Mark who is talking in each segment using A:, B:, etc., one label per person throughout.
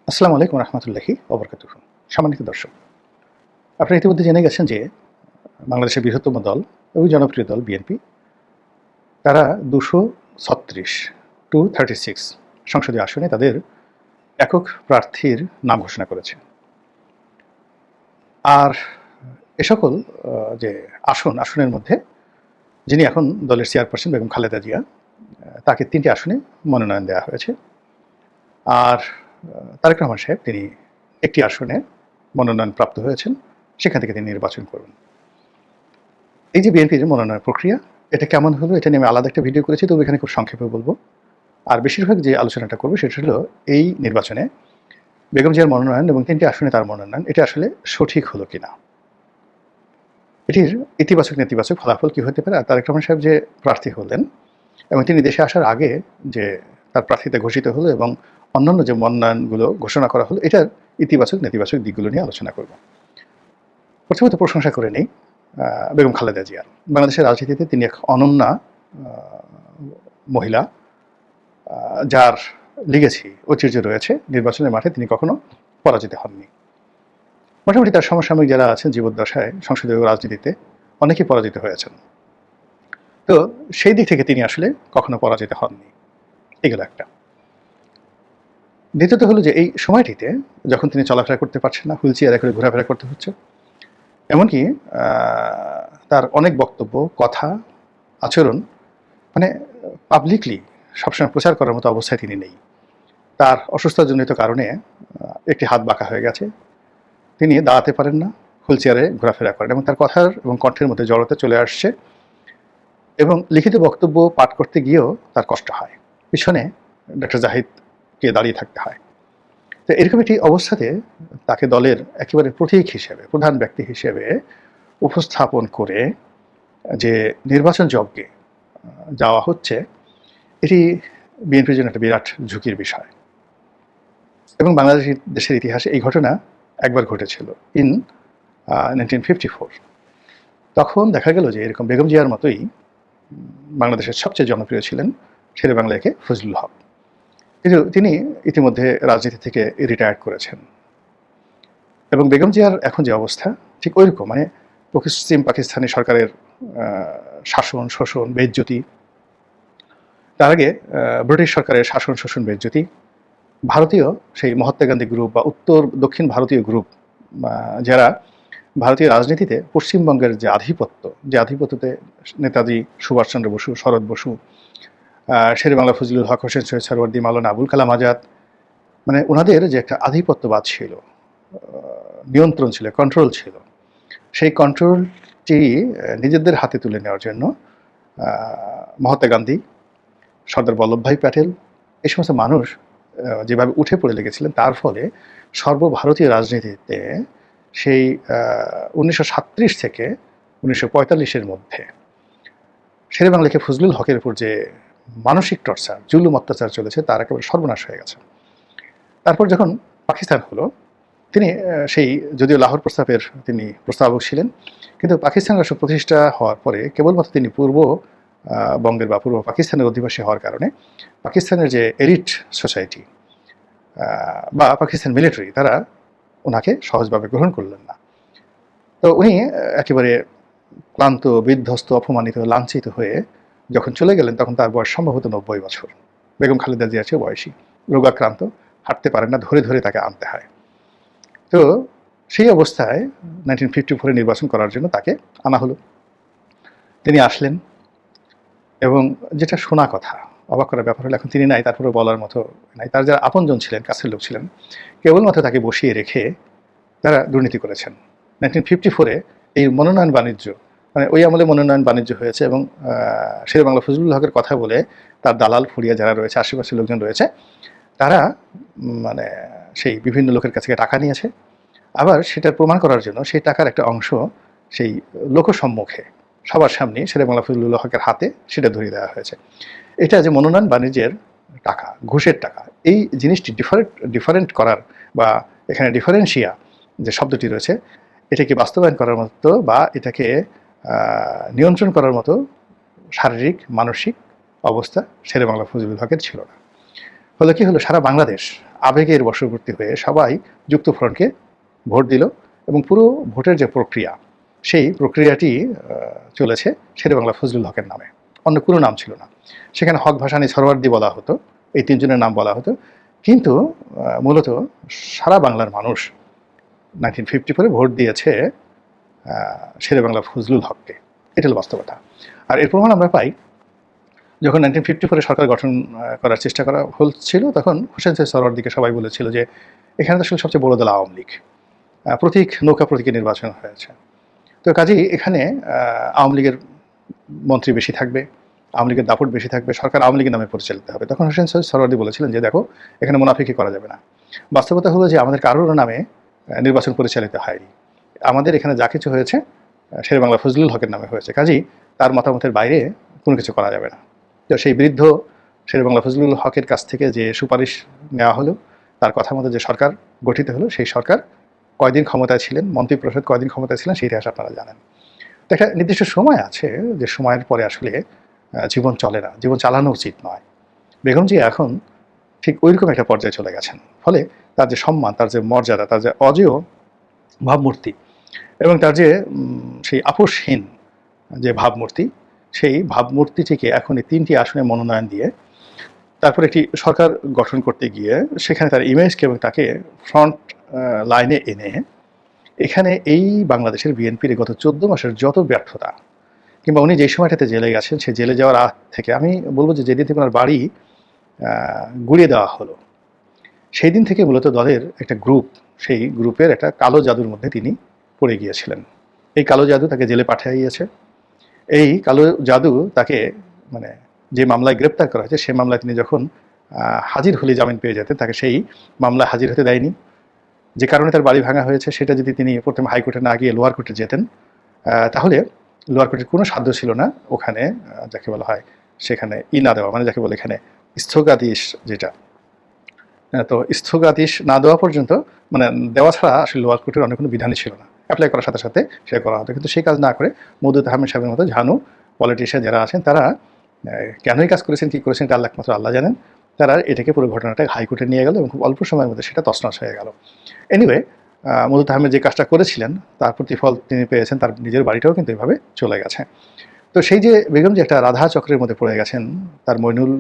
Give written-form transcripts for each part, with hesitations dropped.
A: আসসালামু আলাইকুম রহমতুল্লাহি ওবরকাতুহু। সম্মানিত দর্শক, আপনারা ইতিমধ্যে জেনে গেছেন যে বাংলাদেশের বৃহত্তম দল এবং জনপ্রিয় দল বিএনপি তারা 236 সংসদীয় আসনে তাদের একক প্রার্থীর নাম ঘোষণা করেছে। আর এ সকল যে আসনের মধ্যে যিনি এখন দলের চেয়ারপারসন বেগম খালেদা জিয়া, তাকে 3টি আসনে মনোনয়ন দেওয়া হয়েছে। আর তারেক রহমান সাহেব তিনি একটি আসনে মনোনয়ন প্রাপ্ত হয়েছেন, সেখান থেকে তিনি নির্বাচন করবেন। এই যে বিএনপির মনোনয়ন প্রক্রিয়া, এটা কেমন হলো এটা নিয়ে আমি আলাদা একটা ভিডিও করেছি, তবে এখানে খুব সংক্ষেপে বলবো। আর বেশিরভাগ যে আলোচনাটা করবো সেটা হলো এই নির্বাচনে বেগম জিয়ার মনোনয়ন এবং 3টি আসনে তার মনোনয়ন, এটা আসলে সঠিক হলো কিনা, এটির ইতিবাচক নেতিবাচক ফলাফল কী হতে পারে। আর তারেক রহমান সাহেব যে প্রার্থী হলেন এবং তিনি দেশে আসার আগে যে তার প্রার্থিতা ঘোষিত হলো এবং অন্যান্য যে মনোনয়নগুলো ঘোষণা করা হলো, এটার ইতিবাচক নেতিবাচক দিকগুলো নিয়ে আলোচনা করব। প্রথমত প্রশংসা করে নেই বেগম খালেদা জিয়ার। বাংলাদেশের রাজনীতিতে তিনি এক অনন্যা মহিলা, যার লিগেছি ঐতিহ্য রয়েছে। নির্বাচনের মাঠে তিনি কখনো পরাজিত হননি। মোটামুটি তার সমসাময়িক যারা আছেন জীবদ্দশায় সংসদীয় রাজনীতিতে অনেকেই পরাজিত হয়েছেন, তো সেই দিক থেকে তিনি আসলে কখনো পরাজিত হননি। এগুলো একটা। দ্বিতীয়ত হলো যে এই সময়টিতে যখন তিনি চলাফেরা করতে পারছেন না, হুইল চেয়ারে করে ঘোরাফেরা করতে হচ্ছে, এমনকি তার অনেক বক্তব্য, কথা, আচরণ মানে পাবলিকলি সবসময় প্রচার করার মতো অবস্থায় তিনি নেই। তার অসুস্থতাজনিত কারণে একটি হাত বাঁকা হয়ে গেছে, তিনি দাঁড়াতে পারেন না, হুইল চেয়ারে ঘোরাফেরা করেন এবং তার কথার এবং কণ্ঠের মধ্যে জড়তা চলে আসছে এবং লিখিত বক্তব্য পাঠ করতে গিয়েও তার কষ্ট হয়। পিছনে ডক্টর জাহিদকে দাঁড়িয়ে থাকতে হয়। তো এরকম একটি অবস্থাতে তাকে দলের একেবারে প্রতীক হিসেবে, প্রধান ব্যক্তি হিসেবে উপস্থাপন করে যে নির্বাচন যজ্ঞে যাওয়া হচ্ছে, এটি বিএনপির জন্য একটা বিরাট ঝুঁকির বিষয়। এবং দেশের ইতিহাসে এই ঘটনা একবার ঘটেছিল ইন 1954। তখন দেখা গেল যে এরকম বেগম জিয়ার মতোই বাংলাদেশের সবচেয়ে জনপ্রিয় ছিলেন শেরে বাংলা একে ফজলুল হক, কিন্তু তিনি ইতিমধ্যে রাজনীতি থেকে রিটায়ার্ড করেছেন। এবং বেগম জিয়ার এখন যে অবস্থা ঠিক ওইরকম, মানে পশ্চিম পাকিস্তানি সরকারের শাসন, শোষণ, বেইজ্জতি, তার আগে ব্রিটিশ সরকারের শাসন, শোষণ, বেইজ্জতি, ভারতীয় সেই মহাত্মা গান্ধী গ্রুপ বা উত্তর দক্ষিণ ভারতীয় গ্রুপ, যারা ভারতীয় রাজনীতিতে পশ্চিমবঙ্গের যে আধিপত্যতে নেতাজি সুভাষচন্দ্র বসু, শরৎ বসু, শেরে বাংলা ফজলুল হক, হোসেন সৈয়দ সরওয়ার্দী, মাওলানা আবুল কালাম আজাদ, মানে ওনাদের যে একটা আধিপত্যবাদ ছিল, নিয়ন্ত্রণ ছিল, কন্ট্রোল ছিল, সেই কন্ট্রোলটি নিজেদের হাতে তুলে নেওয়ার জন্য মহাত্মা গান্ধী, সর্দার বল্লভভাই প্যাটেল, এই সমস্ত মানুষ যেভাবে উঠে পড়ে লেগেছিলেন, তার ফলে সর্বভারতীয় রাজনীতিতে সেই 1937 থেকে 1945-এর মধ্যে শেরে বাংলাকে ফজলুল হকের উপর যে মানসিক টর্চার, জুলুম, অত্যাচার চলেছে, তার একেবারে সর্বনাশ হয়ে গেছে। তারপর যখন পাকিস্তান হলো, তিনি সেই, যদিও লাহোর প্রস্তাবের তিনি প্রস্তাবক ছিলেন, কিন্তু পাকিস্তান রাষ্ট্র প্রতিষ্ঠা হওয়ার পরে কেবলমাত্র তিনি পূর্ব বঙ্গের বা পূর্ব পাকিস্তানের অধিবাসী হওয়ার কারণে পাকিস্তানের যে এলিট সোসাইটি বা পাকিস্তান মিলিটারি, তারা ওনাকে সহজভাবে গ্রহণ করলেন না। তো উনি একেবারে ক্লান্ত, বিধ্বস্ত, অপমানিত, লাঞ্ছিত হয়ে যখন চলে গেলেন, তখন তার বয়স সম্ভবত 90 বছর। বেগম খালেদা জিয়ার চেয়ে বয়সী, রোগাক্রান্ত, হাঁটতে পারেন না, ধরে ধরে তাকে আনতে হয়। তো সেই অবস্থায় 1954 নির্বাচন করার জন্য তাকে আনা হলো। তিনি আসলেন এবং যেটা শোনা কথা, অবাক করার ব্যাপার হলো এখন তিনি নাই, তারপরে বলার মতো নাই। তার যারা আপনজন ছিলেন, কাছের লোক ছিলেন, কেবলমাত্র তাকে বসিয়ে রেখে তারা দুর্নীতি করেছেন। 1954-এ এই মনোনয়ন বাণিজ্য, মানে ওই আমলে মনোনয়ন বাণিজ্য হয়েছে এবং শেরে বাংলা ফজলুল হকের কথা বলে তার দালাল ফুরিয়া যারা রয়েছে, আশেপাশের লোকজন রয়েছে, তারা মানে সেই বিভিন্ন লোকের কাছ থেকে টাকা নিয়েছে। আবার সেটা প্রমাণ করার জন্য সেই টাকার একটা অংশ সেই লোকসম্মুখে সবার সামনে শেরে বাংলা ফজলুল হকের হাতে সেটা ধরিয়ে দেওয়া হয়েছে। এটা যে মনোনয়ন বাণিজ্যের টাকা, ঘুষের টাকা, এই জিনিসটি ডিফারেন্ট করার বা এখানে ডিফারেন্সিয়া যে শব্দটি রয়েছে, এটাকে বাস্তবায়ন করার মতো বা এটাকে নিয়ন্ত্রণ করার মতো শারীরিক, মানসিক অবস্থা শেরে বাংলা ফজলুল হকের ছিল না। ফলে কি হলো, সারা বাংলাদেশ আবেগের বশবর্তী হয়ে সবাই যুক্তফ্রন্টকে ভোট দিল এবং পুরো ভোটের যে প্রক্রিয়া, সেই প্রক্রিয়াটি চলেছে শেরেবাংলা ফজলুল হকের নামে, অন্য কোনো নাম ছিল না। সেখানে হক ভাসানী সরওয়ার্দী বলা হতো, এই তিনজনের নাম বলা হতো, কিন্তু মূলত সারা বাংলার মানুষ 1954 ভোট দিয়েছে শেরেবাংলা ফজলুল হককে। এটা হলো বাস্তবতা। আর এর প্রমাণ আমরা পাই, যখন 1954 সরকার গঠন করার চেষ্টা করা হচ্ছিল, তখন হোসেন শহীদ সরওয়ার্দীকে সবাই বলেছিল যে এখানে তো আসলে সবচেয়ে বড় দল আওয়ামী লীগ, নৌকা প্রতীকে নির্বাচন হয়েছে, তো কাজেই এখানে আওয়ামী লীগের মন্ত্রী বেশি থাকবে, আওয়ামী লীগের দাপট বেশি থাকবে, সরকার আওয়ামী লীগের নামে পরিচালিত হবে। তখন হোসেন শহীদ সরওয়ার্দী বলেছিলেন যে দেখো, এখানে মুনাফিকি করা যাবে না। বাস্তবতা হলো যে আমাদের কারোর নামে নির্বাচন পরিচালিত হয়নি, আমাদের এখানে যা কিছু হয়েছে শেরেবাংলা ফজলুল হকের নামে হয়েছে, কাজেই তার মতামতের বাইরে কোনো কিছু করা যাবে না। তো সেই বৃদ্ধ শেরেবাংলা ফজলুল হকের কাছ থেকে যে সুপারিশ নেওয়া হলো, তার কথা মতো যে সরকার গঠিত হলো, সেই সরকার কয়দিন ক্ষমতায় ছিলেন, মন্ত্রিপরিষদ কয়দিন ক্ষমতায় ছিলেন, সেই ইতিহাস আপনারা জানেন। তো একটা নির্দিষ্ট সময় আছে যে সময়ের পরে আসলে জীবন চলে না, জীবন চালানো উচিত নয়। বেগম জিয়া এখন ঠিক ওইরকম একটা পর্যায়ে চলে গেছেন, ফলে তার যে সম্মান, তার যে মর্যাদা, তার যে অজেয় ভাবমূর্তি এবং তার যে সেই আপোষহীন যে ভাবমূর্তি, সেই ভাবমূর্তিটিকে এখন এই 3টি আসনে মনোনয়ন দিয়ে তারপর একটি সরকার গঠন করতে গিয়ে সেখানে তার ইমেজকে এবং তাকে ফ্রন্ট লাইনে এনে এখানে এই বাংলাদেশের বিএনপির গত 14 মাসের যত ব্যর্থতা, কিংবা উনি যেই সময়টাতে জেলে গেছেন, সেই জেলে যাওয়ার আগ থেকে আমি বলবো যে যেদিন থেকে ওনার বাড়ি গুড়িয়ে দেওয়া হলো, সেই দিন থেকে মূলত দলের একটা গ্রুপ, সেই গ্রুপের একটা কালো জাদুর মধ্যে তিনি পড়ে গিয়েছিলেন। এই কালো জাদু তাকে জেলে পাঠিয়েছে। এই কালো জাদু তাকে মানে যে মামলায় গ্রেপ্তার করা হয়েছে, সেই মামলায় তিনি যখন হাজির হলে জামিন পেয়ে যেতেন, তাকে সেই মামলায় হাজির হতে দেয়নি। যে কারণে তার বাড়ি ভাঙা হয়েছে, সেটা যদি তিনি প্রথমে হাইকোর্টে না গিয়ে লোয়ার কোর্টে যেতেন, তাহলে লোয়ার কোর্টের কোনো সাধ্য ছিল না ওখানে যাকে বলা হয় সেখানে না দেওয়া, মানে যাকে বলে এখানে স্থগিতাদেশ যেটা, তো স্থগিতাদেশ না দেওয়া পর্যন্ত, মানে দেওয়া ছাড়া আসলে লোয়ার কোর্টের অনেক কোনো বিধানই ছিল না, অ্যাপ্লাই করার সাথে সাথে সেটা করা হতো। কিন্তু সেই কাজ না করে মওদুদ আহমেদ সাহেবের মতো ঝানু পলিটিশিয়ান যারা আছেন, তারা কেনই কাজ করেছেন, কী করেছেন, এটা একমাত্র আল্লাহ জানেন, তারা এটাকে পুরো ঘটনাটা হাইকোর্টে নিয়ে গেল এবং খুব অল্প সময়ের মধ্যে সেটা তছনছ হয়ে গেল। এনিওয়ে, মওদুদ আহমেদ যে কাজটা করেছিলেন তার প্রতিফল তিনি পেয়েছেন, তার নিজের বাড়িটাও কিন্তু এভাবে চলে গেছে। তো সেই যে বেগম যে একটা রাধা চক্রের মধ্যে পড়ে গেছেন, তার মইনুল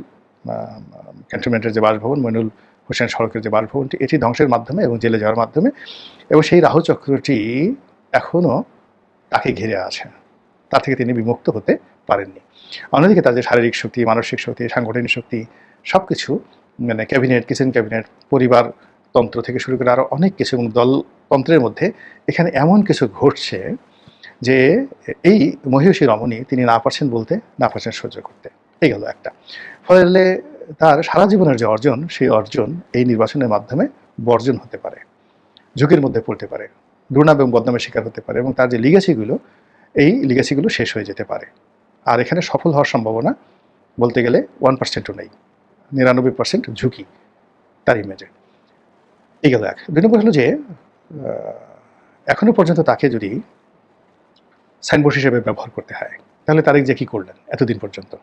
A: ক্যান্টনমেন্টের যে বাসভবন, মইনুল হোসেন সড়কের যে বাসভবনটি, এটি ধ্বংসের মাধ্যমে এবং জেলে যাওয়ার মাধ্যমে, এবং সেই রাহু চক্রটি এখনও তাকে ঘিরে আছে, তার থেকে তিনি বিমুক্ত হতে পারেননি। অন্যদিকে তার যে শারীরিক শক্তি, মানসিক শক্তি, সাংগঠনিক শক্তি, সব কিছু, মানে ক্যাবিনেট, কিচেন ক্যাবিনেট, পরিবার তন্ত্র থেকে শুরু করে আরও অনেক কিছু, এবং দলতন্ত্রের মধ্যে এখানে এমন কিছু ঘটছে যে এই মহিষী রমণী তিনি না পারছেন বলতে, না পারছেন সহ্য করতে। এই গেল একটা। ফলে তার সারা জীবনের যে অর্জন, সেই অর্জন এই নির্বাচনের মাধ্যমে বর্জন হতে পারে, ঝুঁকির মধ্যে পড়তে পারে, দুর্নাম এবং বদনামের শিকার হতে পারে, এবং তার যে লিগেসিগুলো, এই লিগেসিগুলো শেষ হয়ে যেতে পারে। আর এখানে সফল হওয়ার সম্ভাবনা বলতে গেলে 1%ও নেই, 99% ঝুঁকি তার ইমেজে। এই গেল এক। 2 নম্বর হলো যে এখনো পর্যন্ত তাকে যদি সাইনবোর্ড হিসেবে ব্যবহার করতে হয়, তাহলে তারেক যে কী করলেন এতদিন পর্যন্ত,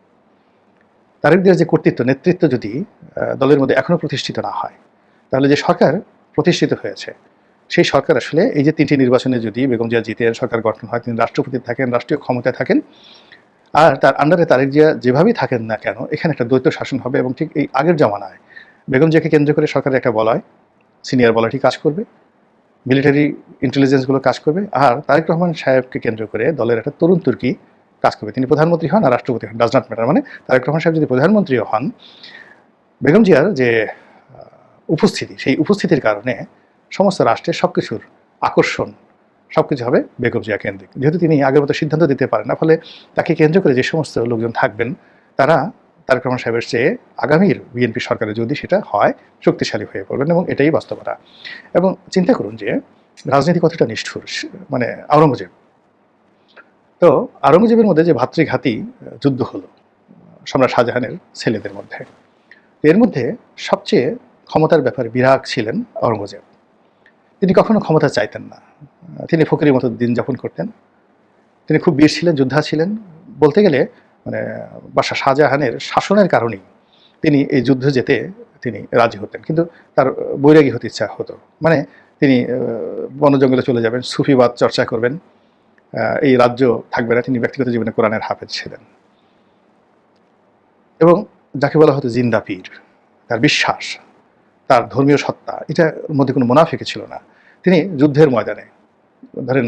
A: তারেকদের যে কর্তৃত্ব, নেতৃত্ব যদি দলের মধ্যে এখনও প্রতিষ্ঠিত না হয়, তাহলে যে সরকার প্রতিষ্ঠিত হয়েছে, সেই সরকার আসলে এই যে 3টি নির্বাচনে যদি বেগম জিয়া জিতে সরকার গঠন হয়, তিনি রাষ্ট্রপতি থাকেন, রাষ্ট্রীয় ক্ষমতায় থাকেন, আর তার আন্ডারে তারেক জিয়া যেভাবেই থাকেন না কেন, এখানে একটা দ্বৈত শাসন হবে। এবং ঠিক এই আগের জমানায় বেগম জিয়াকে কেন্দ্র করে সরকারের একটা বলয়, সিনিয়র বলয়টি কাজ করবে, মিলিটারি ইন্টেলিজেন্সগুলো কাজ করবে, আর তারেক রহমান সাহেবকে কেন্দ্র করে দলের একটা তরুণ তুর্কি কাজ করবে। তিনি প্রধানমন্ত্রী হন আর রাষ্ট্রপতি হন, ডাজ নট ম্যাটার। মানে তারেক রহমান সাহেব যদি প্রধানমন্ত্রীও হন, বেগম জিয়ার যে উপস্থিতি, সেই উপস্থিতির কারণে সমস্ত রাষ্ট্রের সব কিছুর আকর্ষণ, সব কিছু হবে বেগম জিয়া কেন্দ্রিক। যেহেতু তিনি আগের মতো সিদ্ধান্ত দিতে পারেন না, ফলে তাকে কেন্দ্র করে যে সমস্ত লোকজন থাকবেন, তারা তারেক রহমান সাহেবের চেয়ে আগামীর বিএনপি সরকারে যদি সেটা হয়, শক্তিশালী হয়ে পড়বেন, এবং এটাই বাস্তবতা। এবং চিন্তা করুন যে রাজনীতি কতটা নিষ্ঠুর, মানে আওরঙ্গজেব। তো আওরঙ্গজেবের মধ্যে যে ভাতৃঘাতী যুদ্ধ হলো সম্রাট শাহজাহানের ছেলেদের মধ্যে, এর মধ্যে সবচেয়ে ক্ষমতার ব্যাপারে বিরাগ ছিলেন আওরঙ্গজেব। তিনি কখনো ক্ষমতা চাইতেন না, তিনি ফকিরের মতো দিন যাপন করতেন। তিনি খুব বীর ছিলেন, যোদ্ধা ছিলেন। বলতে গেলে মানে বাদশাহ শাহজাহানের শাসনের কারণেই তিনি এই যুদ্ধ যেতে তিনি রাজি হতেন, কিন্তু তার বৈরাগী হতে ইচ্ছা হতো। মানে তিনি বন জঙ্গলে চলে যাবেন, সুফিবাদ চর্চা করবেন, এই রাজ্য থাকবে না। তিনি ব্যক্তিগত জীবনে কোরআনের হাফেজ ছিলেন এবং যাকে বলা হতো জিন্দা পীর। তার বিশ্বাস, তার ধর্মীয় সত্তা, এটার মধ্যে কোনো মুনাফিকি ছিল না। তিনি যুদ্ধের ময়দানে ধরেন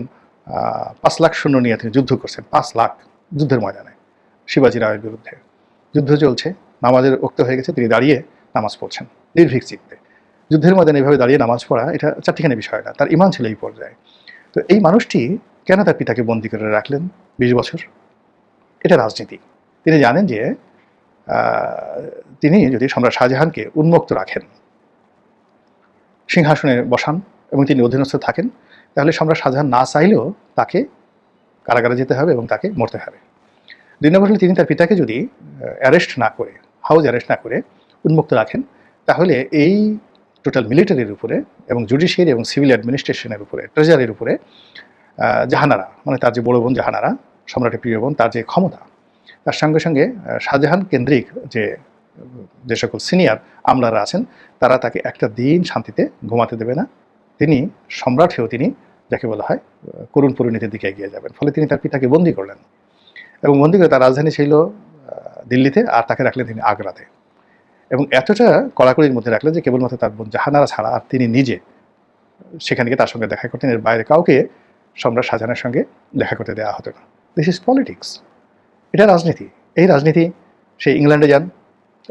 A: 5 লাখ সৈন্য নিয়ে তিনি যুদ্ধ করছেন, 5 লাখ যুদ্ধের ময়দানে শিবাজী রায়ের বিরুদ্ধে। যুদ্ধ চলছে, নামাজের ওক্ত হয়ে গেছে, তিনি দাঁড়িয়ে নামাজ পড়ছেন নির্ভীক চিত্তে। যুদ্ধের ময়দানে এভাবে দাঁড়িয়ে নামাজ পড়া এটা চারটিখানি বিষয় না, তার ইমান ছিল এই পর্যায়ে। তো এই মানুষটি কেন তার পিতাকে বন্দী করে রাখলেন 20 বছর? এটা রাজনীতি। তিনি জানেন যে তিনি যদি সম্রাট শাহজাহানকে উন্মুক্ত রাখেন, সিংহাসনে বসান এবং তিনি অধীনস্থ থাকেন, তাহলে সম্রাট শাহজাহান না চাইলেও তাকে কারাগারে যেতে হবে এবং তাকে মরতে হবে। 2 নম্বর হলে তিনি তার পিতাকে যদি অ্যারেস্ট না করে, হাউস অ্যারেস্ট না করে উন্মুক্ত রাখেন, তাহলে এই টোটাল মিলিটারির উপরে এবং জুডিশিয়ারি এবং সিভিল অ্যাডমিনিস্ট্রেশনের উপরে, ট্রেজারির উপরে জাহানারা, মানে তার যে বড় বোন জাহানারা, সম্রাটের প্রিয় বোন, তার যে ক্ষমতা, তার সঙ্গে সঙ্গে শাহজাহান কেন্দ্রিক যে সকল সিনিয়র আমলারা আছেন, তারা তাকে একটা দিন শান্তিতে ঘুমাতে দেবে না। তিনি সম্রাট হয়েও তিনি যাকে বলা হয় করুণ পরিণতির দিকে এগিয়ে যাবেন। ফলে তিনি তার পিতাকে বন্দী করলেন এবং বন্দী করে তার রাজধানী ছিল দিল্লিতে, আর তাকে রাখলেন তিনি আগ্রাতে। এবং এতটা কড়াকড়ির মধ্যে রাখলেন যে কেবলমাত্র তার বোন জাহানারা ছাড়া আর তিনি নিজে সেখানে গিয়ে তার সঙ্গে দেখা করতেন, এর বাইরে কাউকে সম্রাট শাহজাহানের সঙ্গে দেখা করতে দেওয়া হতো না। দিস ইজ পলিটিক্স, এটা রাজনীতি। এই রাজনীতি সেই ইংল্যান্ডে যান,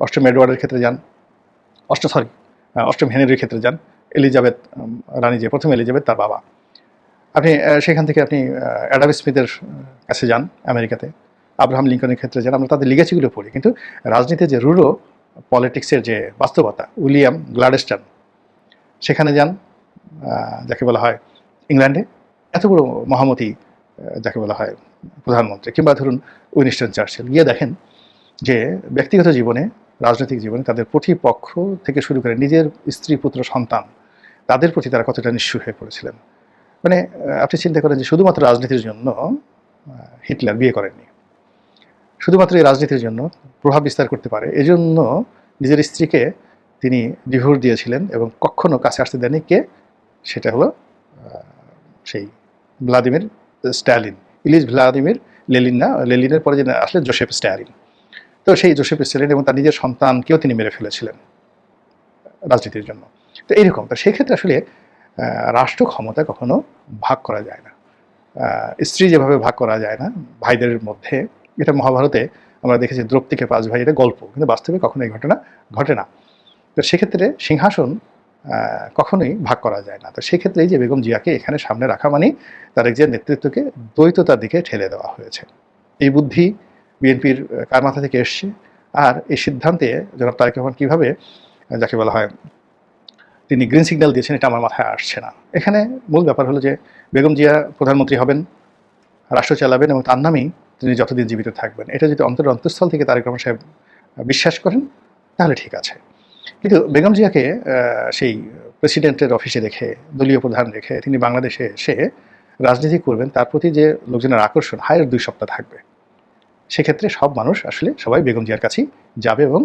A: অষ্টম এডওয়ার্ডের ক্ষেত্রে যান, অষ্টম হেনরির ক্ষেত্রে যান, এলিজাবেথ রানী, যে প্রথম এলিজাবেথ তার বাবা, আপনি সেখান থেকে আপনি অ্যাডাম স্মিথের কাছে যান আমেরিকাতে, আব্রাহাম লিঙ্কনের ক্ষেত্রে যান, আমরা তাদের লিগেসিগুলো পড়ি। কিন্তু রাজনীতির যে রুরো পলিটিক্সের যে বাস্তবতা, উইলিয়াম গ্লাডস্টোন সেখানে যান, যাকে বলা হয় ইংল্যান্ডে এত বড় মহামতি যাকে বলা হয় প্রধানমন্ত্রী, কিংবা ধরুন উইনস্টন চার্চিল, গিয়ে দেখেন যে ব্যক্তিগত জীবনে, রাজনৈতিক জীবনে তাদের প্রতিপক্ষ থেকে শুরু করে নিজের স্ত্রী, পুত্র, সন্তান, তাদের প্রতি তারা কতটা নিঃস্ব হয়ে পড়েছিলেন। মানে আপনি চিন্তা করেন যে শুধুমাত্র রাজনীতির জন্য হিটলার বিয়ে করেননি, শুধুমাত্র এই রাজনীতির জন্য প্রভাব বিস্তার করতে পারে এজন্য নিজের স্ত্রীকে তিনি ডিভোর্স দিয়েছিলেন এবং কখনো কাছে আসতে দেননি। কে? সেটা হলো সেই ভ্লাদিমির স্ট্যালিন, ইলিশ ভ্লাদিমির লেনিন না, লেনিনের পরে যিনি আসলেন জোসেফ স্ট্যালিন। তো সেই জোসেফ স্ট্যালিন এবং তার নিজের সন্তানকেও তিনি মেরে ফেলেছিলেন রাজনীতির জন্য। তো এইরকম, তো সেক্ষেত্রে আসলে রাষ্ট্র ক্ষমতা কখনো ভাগ করা যায় না, স্ত্রী যেভাবে ভাগ করা যায় না ভাইদের মধ্যে। এটা মহাভারতে আমরা দেখেছি, দ্রৌপদীকে 5 ভাই, এটা গল্প, কিন্তু বাস্তবে কখনো এই ঘটনা ঘটে না। তো সেক্ষেত্রে সিংহাসন কখনোই ভাগ করা যায় না। তো সেক্ষেত্রে এই যে বেগম জিয়াকে এখানে সামনে রাখা মানে তারেক জিয়ার নেতৃত্বকে দ্বৈততার দিকে ঠেলে দেওয়া হয়েছে। এই বুদ্ধি বিএনপির কার মাথা থেকে এসছে, আর এই সিদ্ধান্তে জনাব তারেক রহমান কীভাবে যাকে বলা হয় তিনি গ্রিন সিগন্যাল দিয়েছেন, এটা আমার মাথায় আসছে না। এখানে মূল ব্যাপার হলো যে বেগম জিয়া প্রধানমন্ত্রী হবেন, রাষ্ট্র চালাবেন এবং তার নামেই তিনি যতদিন জীবিত থাকবেন। এটা যদি অন্তঃস্থল থেকে তারেক রহমান সাহেব বিশ্বাস করেন তাহলে ঠিক আছে। কিন্তু বেগম জিয়াকে সেই প্রেসিডেন্টের অফিসে রেখে, দলীয় প্রধান রেখে তিনি বাংলাদেশে এসে রাজনীতি করবেন, তার প্রতি যে লোকজনের আকর্ষণ হায়ের 2 সপ্তাহ থাকবে। সেক্ষেত্রে সব মানুষ আসলে সবাই বেগম জিয়ার কাছেই যাবে এবং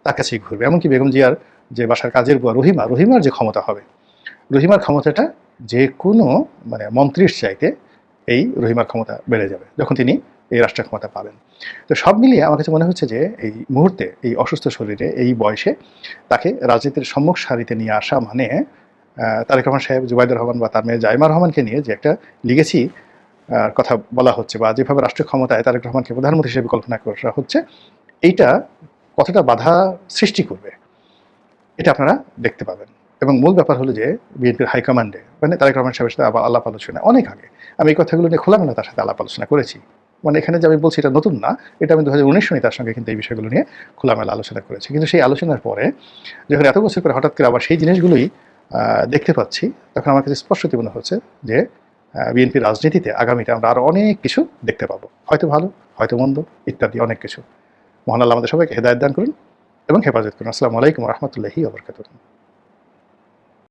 A: তার কাছেই ঘুরবে। এমনকি বেগম জিয়ার যে বাসার কাজের বুয়া রহিমার যে ক্ষমতা হবে, রহিমার ক্ষমতাটা যে কোনো মানে মন্ত্রীর চাইতে এই রহিমার ক্ষমতা বেড়ে যাবে যখন তিনি এই রাষ্ট্রের ক্ষমতা পাবেন। তো সব মিলিয়ে আমার কাছে মনে হচ্ছে যে এই মুহূর্তে, এই অসুস্থ শরীরে, এই বয়সে তাকে রাজনীতির সম্মুখ সারিতে নিয়ে আসা মানে তারেক রহমান সাহেব, জুবাইদুর রহমান বা তার মেয়ে জাইমা রহমানকে নিয়ে যে একটা লিগেসি কথা বলা হচ্ছে, বা যেভাবে রাষ্ট্র ক্ষমতায় তারেক রহমানকে প্রধানমন্ত্রী হিসেবে কল্পনা করা হচ্ছে, এইটা কতটা বাধা সৃষ্টি করবে এটা আপনারা দেখতে পাবেন। এবং মূল ব্যাপার হলো যে বিএনপির হাইকমান্ডে, মানে তারেক রহমান সাহেবের সাথে আবার আলাপ আলোচনা অনেক আগে, আমি এই কথাগুলো নিয়ে খোলামেলা তার সাথে আলাপ আলোচনা করেছি। মানে এখানে যে আমি বলছি এটা নতুন না, এটা আমি 2019 সনে তার সঙ্গে কিন্তু এই বিষয়গুলো নিয়ে খোলামেলা আলোচনা করেছি। কিন্তু সেই আলোচনার পরে যখন এত বছর পরে হঠাৎ করে আবার সেই জিনিসগুলোই দেখতে পাচ্ছি, তখন আমার কাছে স্পষ্টতই মনে হচ্ছে যে বিএনপির রাজনীতিতে আগামীতে আমরা আরও অনেক কিছু দেখতে পাবো, হয়তো ভালো, হয়তো মন্দ, ইত্যাদি অনেক কিছু। মহান আল্লাহ আমাদের সবাইকে হেদায়েত দান করুন এবং হেফাজত করুন। আসসালামু আলাইকুম ওয়া রাহমাতুল্লাহি ওয়া বারাকাতুহু।